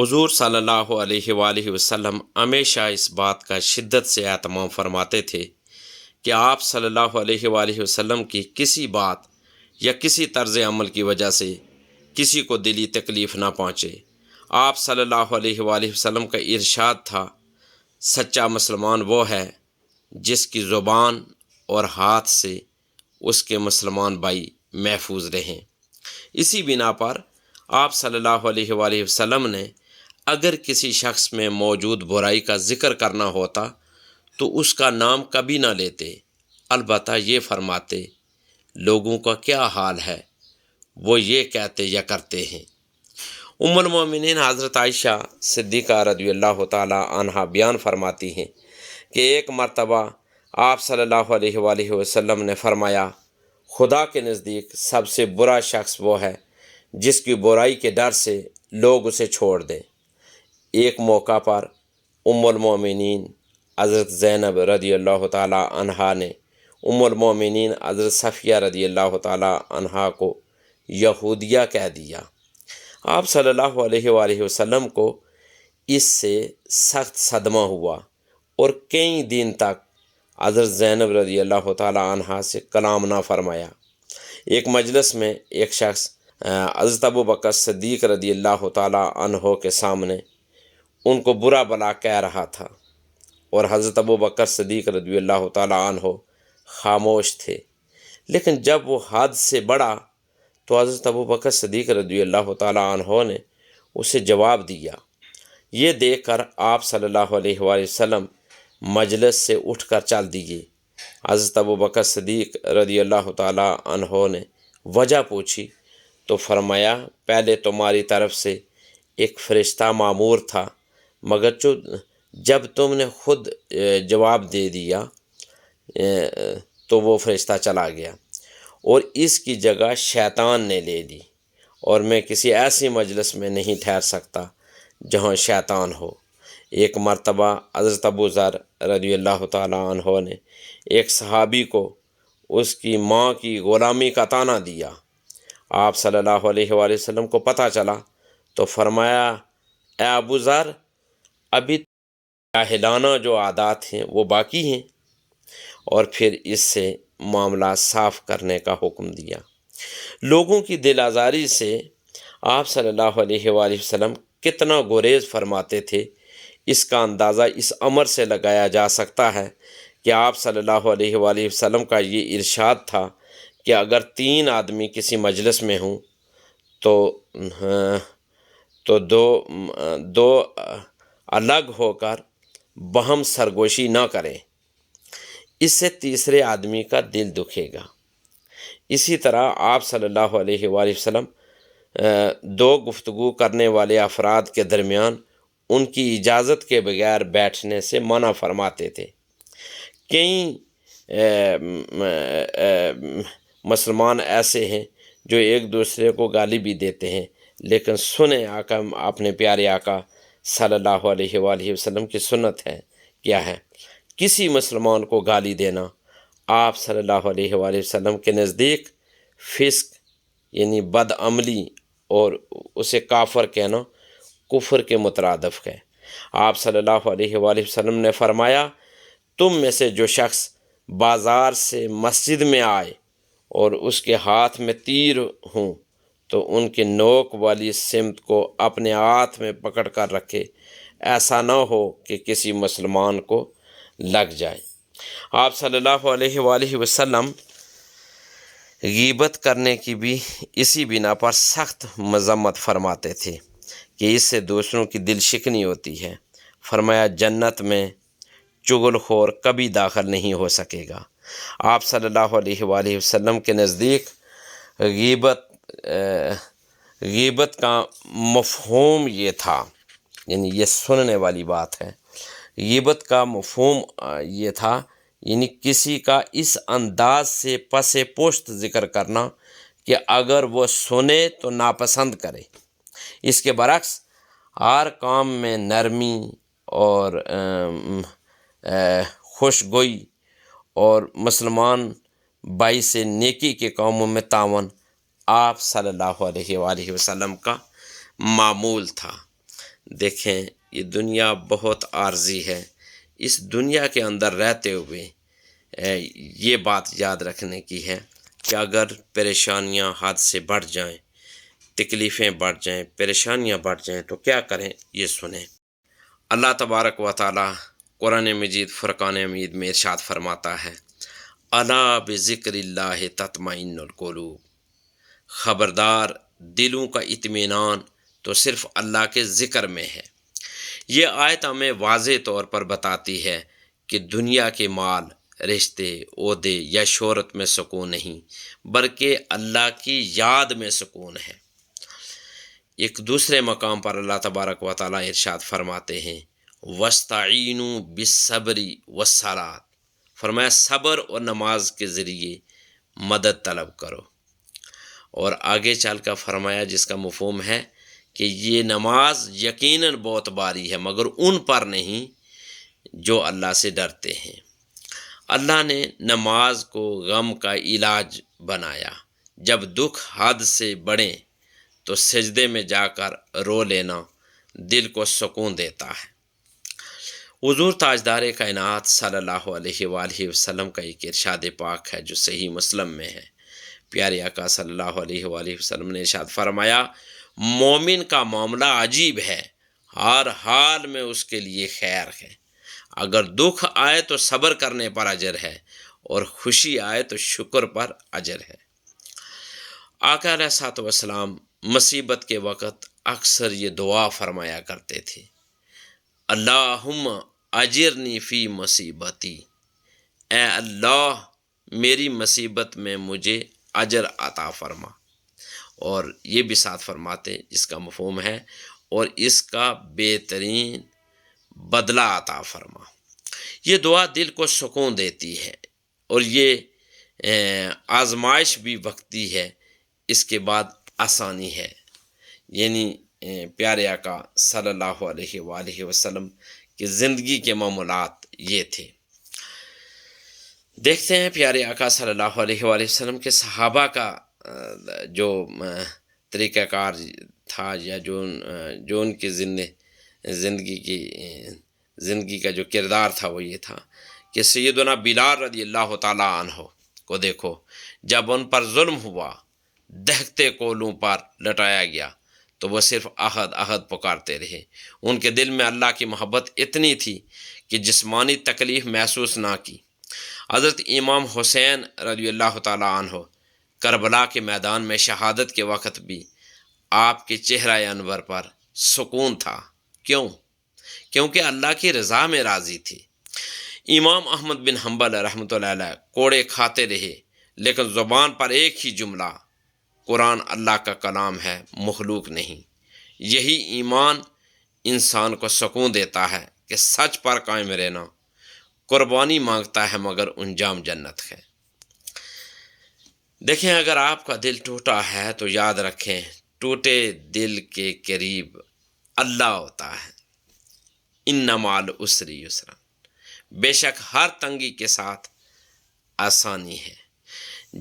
हुजूर सल्लल्लाहु अलैहि वआलिहि वसल्लम हमेशा इस बात का शिद्दत से एहतमाम फरमाते थे कि आप सल्लल्लाहु अलैहि वआलिहि वसल्लम की किसी बात या किसी तर्ज़ अमल की वजह से किसी को दिली तकलीफ़ ना पहुँचे। आप सल्लल्लाहु अलैहि वआलिहि वसल्लम का इरशाद था, सच्चा मुसलमान वो है जिसकी ज़ुबान और हाथ से उसके मुसलमान भाई महफूज रहें। इसी बिना पर आप सल्लल्लाहु अलैहि वसल्लम ने अगर किसी शख्स में मौजूद बुराई का ज़िक्र करना होता तो उसका नाम कभी ना लेते, अलबत्ता ये फरमाते, लोगों का क्या हाल है, वो ये कहते या करते हैं। उम्मुल मोमिनीन हज़रत आयशा सिद्दीक़ा रज़ियल्लाहु ताला अन्हा बयान फरमाती हैं कि एक मर्तबा आप सल्लल्लाहु अलैहि वसल्लम ने फरमाया, खुदा के नज़दीक सबसे बुरा शख्स वो है जिसकी बुराई के डर से लोग उसे छोड़ दें। एक मौका पर उम्मुल मोमिनीन हज़रत ज़ैनब रज़ियल्लाहु ताला अन्हा ने उम्मुल मोमिनीन हज़रत सफ़िया रज़ियल्लाहु ताला अन्हा को यहूदिया कह दिया। आप सल्लल्लाहु अलैहि वसल्लम को इससे सख्त सदमा हुआ और कई दिन तक हज़रत ज़ैनब रज़ियल्लाहु ताला अन्हा से कलाम ना फरमाया। एक मजलिस में एक शख्स हज़रत अबू बकर सिद्दीक़ रज़ियल्लाहु ताला अन्हो के सामने उनको बुरा भला कह रहा था और हज़रत अबू बकर सिद्दीक़ रज़ियल्लाहु ताला अन्हो खामोश थे। लेकिन जब वो हद से बढ़ा तो हज़रत अबू बकर सिद्दीक़ रज़ियल्लाहु ताला अन्हो ने उसे जवाब दिया। ये देखकर आप सल्लल्लाहु अलैहि वसल्लम मजलिस से उठकर चल दिए। हज़रत अबू बकर सिद्दीक़ रज़ियल्लाहु ताला अन्हो ने वजह पूछी तो फरमाया, पहले तुम्हारी तरफ से एक फ़रिश्ता मामूर था, मगर जब तुमने खुद जवाब दे दिया तो वो फ़रिश्ता चला गया और इसकी जगह शैतान ने ले ली, और मैं किसी ऐसी मजलिस में नहीं ठहर सकता जहाँ शैतान हो। एक मर्तबा हज़रत अबू ज़र रज़ियल्लाहु ताला अन्हो ने एक सहाबी को उसकी माँ की ग़ुलामी का ताना दिया। आप सल्लल्लाहु अलैहि वसल्लम को पता चला तो फरमाया, ए अबू ज़र, अभी जाहिलाना जो आदात हैं वो बाकी हैं, और फिर इससे मामला साफ़ करने का हुक्म दिया। लोगों की दिल आज़ारी से आप सल्लल्लाहु अलैहि वसल्लम कितना गुरेज फरमाते थे, इसका अंदाज़ा इस अमर से लगाया जा सकता है कि आप सल्लल्लाहु अलैहि वसल्लम का ये इरशाद था कि अगर 3 आदमी किसी मजलिस में हों तो दो अलग होकर बहम सरगोशी ना करें, इससे तीसरे आदमी का दिल दुखेगा। इसी तरह आप सल्लल्लाहु अलैहि वसल्लम 2 गुफ्तगू करने वाले अफराद के दरमियान उनकी इजाज़त के बगैर बैठने से मना फरमाते थे। कई मुसलमान ऐसे हैं जो एक दूसरे को गाली भी देते हैं, लेकिन सुने आका, अपने प्यारे आका सल्लल्लाहु अलैहि वसल्लम की सुन्नत है क्या है, किसी मुसलमान को गाली देना आप सल्लल्लाहु अलैहि वसल्लम के नज़दीक फ़िस्क यानी बदअमली और उसे काफर कहना कुफ्र के मुतरादिफ है। आप सल्लल्लाहु अलैहि वसल्लम ने फरमाया, तुम में से जो शख्स बाज़ार से मस्जिद में आए और उसके हाथ में तीर हों तो उनके नोक वाली सिमत को अपने हाथ में पकड़ कर रखे, ऐसा न हो कि किसी मुसलमान को लग जाए। आप सल्लल्लाहु अलैहि वसल्लम गीबत करने की भी इसी बिना पर सख्त मज़म्मत फरमाते थे कि इससे दूसरों की दिल शिकनी होती है। फरमाया, जन्नत में चुगलखोर कभी दाखिल नहीं हो सकेगा। आप सल्लल्लाहु अलैहि वसल्लम के नज़दीक गीबत का मफ़हूम ये था, यानी ये सुनने वाली बात है, गीबत का मफ़हूम ये था यानी किसी का इस अंदाज से पसे पोश्त ज़िक्र करना कि अगर वो सुने तो नापसंद करे। इसके बरक्स हर काम में नरमी और खुशगोई और मुसलमान भाई से नेकी के कामों में तावन आप सल्लल्लाहु अलैहि वसल्लम का मामूल था। دیکھیں یہ دنیا بہت عارضی ہے، اس دنیا کے اندر رہتے ہوئے یہ بات یاد رکھنے کی ہے کہ اگر پریشانیاں حد سے بڑھ جائیں، تکلیفیں بڑھ جائیں، پریشانیاں بڑھ جائیں تو کیا کریں، یہ سنیں۔ اللہ تبارک و تعالی قرآن مجید فرقان حمید میں ارشاد فرماتا ہے، الا بذکر اللہ تطمئن القلوب، خبردار دلوں کا اطمینان تو صرف اللہ کے ذکر میں ہے۔ یہ آیت ہمیں واضح طور پر بتاتی ہے کہ دنیا کے مال، رشتے، عہدے یا شہرت میں سکون نہیں، بلکہ اللہ کی یاد میں سکون ہے۔ ایک دوسرے مقام پر اللہ تبارک و تعالی ارشاد فرماتے ہیں، وَاسْتَعِینُوا بِالصَّبْرِ وَالصَّلَاةِ، فرمایا صبر اور نماز کے ذریعے مدد طلب کرو۔ اور آگے چل کر فرمایا جس کا مفہوم ہے کہ یہ نماز یقیناً بہت باری ہے مگر ان پر نہیں جو اللہ سے ڈرتے ہیں۔ اللہ نے نماز کو غم کا علاج بنایا۔ جب دکھ حد سے بڑھیں تو سجدے میں جا کر رو لینا دل کو سکون دیتا ہے۔ حضور تاجدار کائنات صلی اللہ علیہ وآلہ وسلم کا ایک ارشاد پاک ہے جو صحیح مسلم میں ہے۔ پیارے آقا صلی اللہ علیہ وآلہ وسلم نے ارشاد فرمایا، مومن کا معاملہ عجیب ہے، ہر حال میں اس کے لیے خیر ہے۔ اگر دکھ آئے تو صبر کرنے پر اجر ہے اور خوشی آئے تو شکر پر اجر ہے۔ آقا علیہ الصلوۃ والسلام مصیبت کے وقت اکثر یہ دعا فرمایا کرتے تھے، اللہم اجرنی فی مصیبتی، اے اللہ میری مصیبت میں مجھے اجر عطا فرما۔ اور یہ بھی ساتھ فرماتے جس کا مفہوم ہے، اور اس کا بہترین بدلہ عطا فرما۔ یہ دعا دل کو سکون دیتی ہے اور یہ آزمائش بھی وقتی ہے، اس کے بعد آسانی ہے۔ یعنی پیارے آقا صلی اللہ علیہ وآلہ وسلم کی زندگی کے معمولات یہ تھے۔ دیکھتے ہیں پیارے آقا صلی اللہ علیہ وآلہ وسلم کے صحابہ کا جو طریقہ کار تھا یا جو ان کی زندگی کا جو کردار تھا وہ یہ تھا کہ سیدنا بلال رضی اللہ تعالی عنہ کو دیکھو، جب ان پر ظلم ہوا، دہتے کولوں پر لٹایا گیا تو وہ صرف احد احد پکارتے رہے۔ ان کے دل میں اللہ کی محبت اتنی تھی کہ جسمانی تکلیف محسوس نہ کی۔ حضرت امام حسین رضی اللہ تعالی عنہ کربلا کے میدان میں شہادت کے وقت بھی آپ کے چہرہ انور پر سکون تھا۔ کیوں؟ کیونکہ اللہ کی رضا میں راضی تھی۔ امام احمد بن حنبل رحمۃ اللہ علیہ کوڑے کھاتے رہے لیکن زبان پر ایک ہی جملہ، قرآن اللہ کا کلام ہے، مخلوق نہیں۔ یہی ایمان انسان کو سکون دیتا ہے کہ سچ پر قائم رہنا قربانی مانگتا ہے مگر انجام جنت ہے۔ دیکھیں اگر آپ کا دل ٹوٹا ہے تو یاد رکھیں ٹوٹے دل کے قریب اللہ ہوتا ہے۔ ان مع العسر یسرا، بے شک ہر تنگی کے ساتھ آسانی ہے۔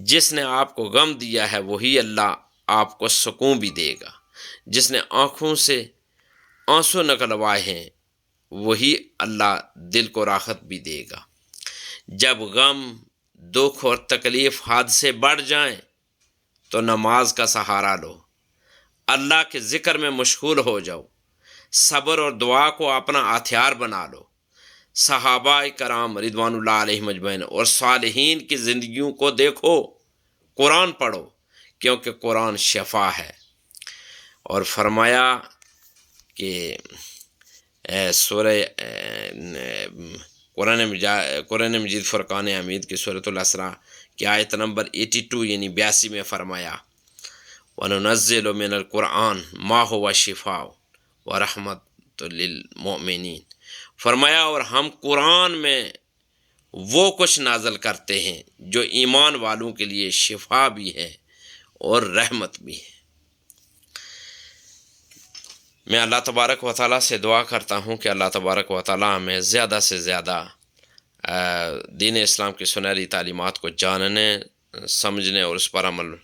جس نے آپ کو غم دیا ہے وہی اللہ آپ کو سکون بھی دے گا۔ جس نے آنکھوں سے آنسو نکلوائے ہیں وہی اللہ دل کو راحت بھی دے گا۔ جب غم، دکھ اور تکلیف حد سے بڑھ جائیں تو نماز کا سہارا لو، اللہ کے ذکر میں مشغول ہو جاؤ، صبر اور دعا کو اپنا ہتھیار بنا لو۔ صحابہ کرام رضوان اللہ علیہ مجمعین اور صالحین کی زندگیوں کو دیکھو، قرآن پڑھو کیونکہ قرآن شفا ہے۔ اور فرمایا کہ قرآن مجید فرقان حمید کی سورۃ الاسراء کی آیت نمبر 82 یعنی 82 میں فرمایا، وَنُنَزِّلُ مِنَ الْقُرْآنِ مَا هُوَ شِفَاءٌ وَرَحْمَةٌ لِلْمُؤْمِنِينَ، فرمایا اور ہم قرآن میں وہ کچھ نازل کرتے ہیں جو ایمان والوں کے لیے شفا بھی ہے اور رحمت بھی ہے۔ میں اللہ تبارک و تعالیٰ سے دعا کرتا ہوں کہ اللہ تبارک و تعالیٰ ہمیں زیادہ سے زیادہ دین اسلام کی سنہری تعلیمات کو جاننے، سمجھنے اور اس پر عمل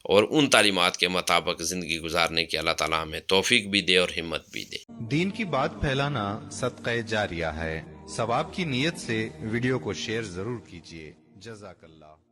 اور ان تعلیمات کے مطابق زندگی گزارنے کی اللہ تعالیٰ ہمیں توفیق بھی دے اور ہمت بھی دے۔ دین کی بات پھیلانا صدقہ جاریہ ہے، ثواب کی نیت سے ویڈیو کو شیئر ضرور کیجیے۔ جزاک اللہ۔